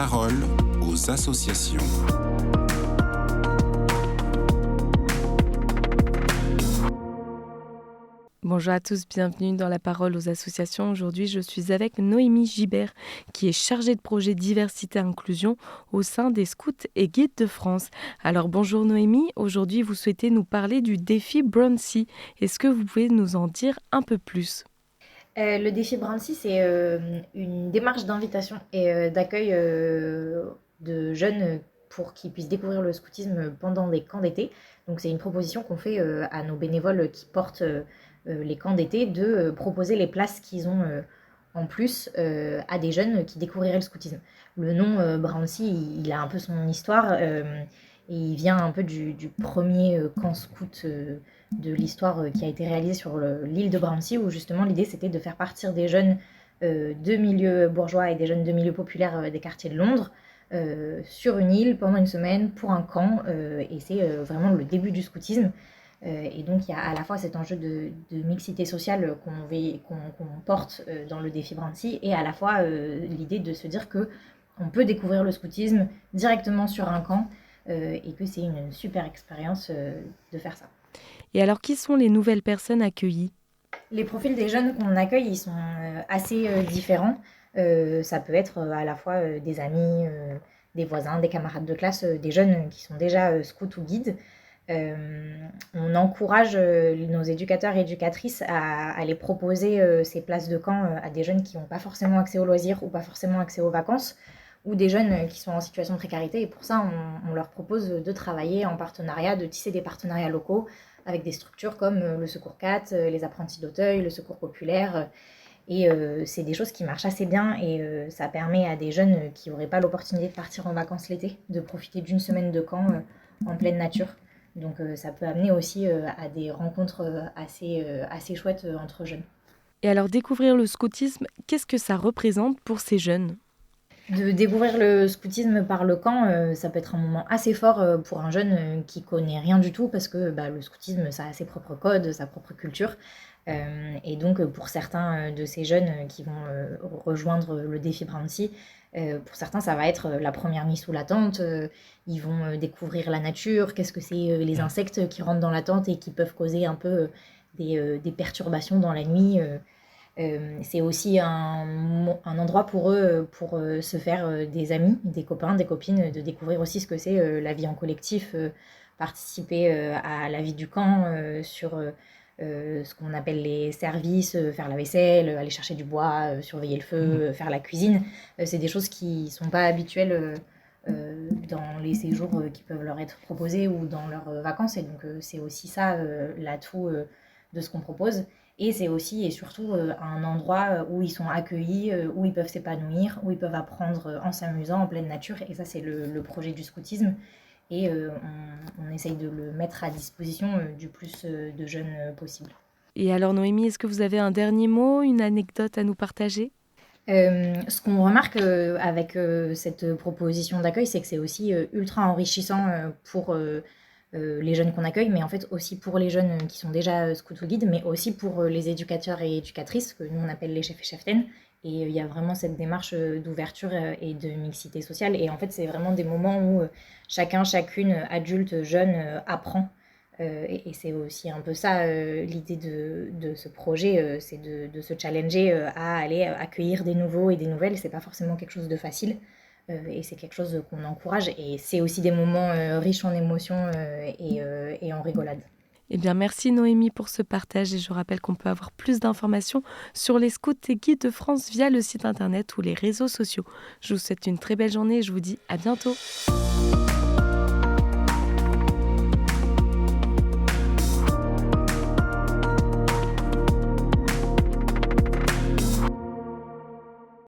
parole aux associations. Bonjour à tous, bienvenue dans La Parole aux associations. Aujourd'hui, je suis avec Noémie Gibert, qui est chargée de projet diversité et inclusion au sein des Scouts et Guides de France. Alors bonjour Noémie, aujourd'hui vous souhaitez nous parler du défi Brown-Sea. Est-ce que vous pouvez nous en dire un peu plus ? Le défi Brown-Sea, c'est une démarche d'invitation et d'accueil de jeunes pour qu'ils puissent découvrir le scoutisme pendant des camps d'été. Donc c'est une proposition qu'on fait à nos bénévoles qui portent les camps d'été de proposer les places qu'ils ont en plus à des jeunes qui découvriraient le scoutisme. Le nom Brown-Sea, il a un peu son histoire et il vient un peu du premier camp scout de l'histoire qui a été réalisée sur l'île de Brown-Sea, où justement l'idée c'était de faire partir des jeunes de milieux bourgeois et des jeunes de milieux populaires des quartiers de Londres sur une île pendant une semaine pour un camp, et c'est vraiment le début du scoutisme. Et donc il y a à la fois cet enjeu de mixité sociale qu'on porte dans le défi Brown-Sea, et à la fois l'idée de se dire qu'on peut découvrir le scoutisme directement sur un camp, et que c'est une super expérience de faire ça. Et alors, qui sont les nouvelles personnes accueillies ? Les profils des jeunes qu'on accueille, ils sont assez différents. Ça peut être à la fois des amis, des voisins, des camarades de classe, des jeunes qui sont déjà scouts ou guides. On encourage nos éducateurs et éducatrices à aller proposer ces places de camp à des jeunes qui n'ont pas forcément accès aux loisirs ou pas forcément accès aux vacances, ou des jeunes qui sont en situation de précarité. Et pour ça, on leur propose de travailler en partenariat, de tisser des partenariats locaux avec des structures comme le Secours 4, les apprentis d'Auteuil, le Secours populaire. Et c'est des choses qui marchent assez bien, et ça permet à des jeunes qui n'auraient pas l'opportunité de partir en vacances l'été de profiter d'une semaine de camp en pleine nature. Donc ça peut amener aussi à des rencontres assez chouettes entre jeunes. Et alors, découvrir le scoutisme, qu'est-ce que ça représente pour ces jeunes ? De découvrir le scoutisme par le camp, ça peut être un moment assez fort pour un jeune qui connaît rien du tout, parce que le scoutisme, ça a ses propres codes, sa propre culture. Et donc pour certains de ces jeunes qui vont rejoindre le défi Brown-Sea, pour certains ça va être la première nuit sous la tente. Ils vont découvrir la nature, qu'est-ce que c'est les insectes qui rentrent dans la tente et qui peuvent causer un peu des perturbations dans la nuit. C'est aussi un endroit pour eux pour se faire des amis, des copains, des copines, de découvrir aussi ce que c'est la vie en collectif, participer à la vie du camp sur ce qu'on appelle les services, faire la vaisselle, aller chercher du bois, surveiller le feu, faire la cuisine. C'est des choses qui ne sont pas habituelles dans les séjours qui peuvent leur être proposés ou dans leurs vacances. Et donc c'est aussi ça l'atout de ce qu'on propose. Et c'est aussi et surtout un endroit où ils sont accueillis, où ils peuvent s'épanouir, où ils peuvent apprendre en s'amusant en pleine nature. Et ça, c'est le projet du scoutisme. Et on essaye de le mettre à disposition du plus de jeunes possible. Et alors Noémie, est-ce que vous avez un dernier mot, une anecdote à nous partager ? Ce qu'on remarque avec cette proposition d'accueil, c'est que c'est aussi ultra enrichissant pour les jeunes qu'on accueille, mais en fait aussi pour les jeunes qui sont déjà scouts ou guides, mais aussi pour les éducateurs et éducatrices, que nous on appelle les chefs et cheftaines. Et il y a vraiment cette démarche d'ouverture et de mixité sociale. Et en fait, c'est vraiment des moments où chacun, chacune, adulte, jeune, apprend. Et c'est aussi un peu ça l'idée de ce projet, c'est de se challenger à aller accueillir des nouveaux et des nouvelles. C'est pas forcément quelque chose de facile, et c'est quelque chose qu'on encourage. Et c'est aussi des moments riches en émotions et en rigolade. Eh bien, merci Noémie pour ce partage, et je rappelle qu'on peut avoir plus d'informations sur les Scouts et Guides de France via le site internet ou les réseaux sociaux. Je vous souhaite une très belle journée et je vous dis à bientôt.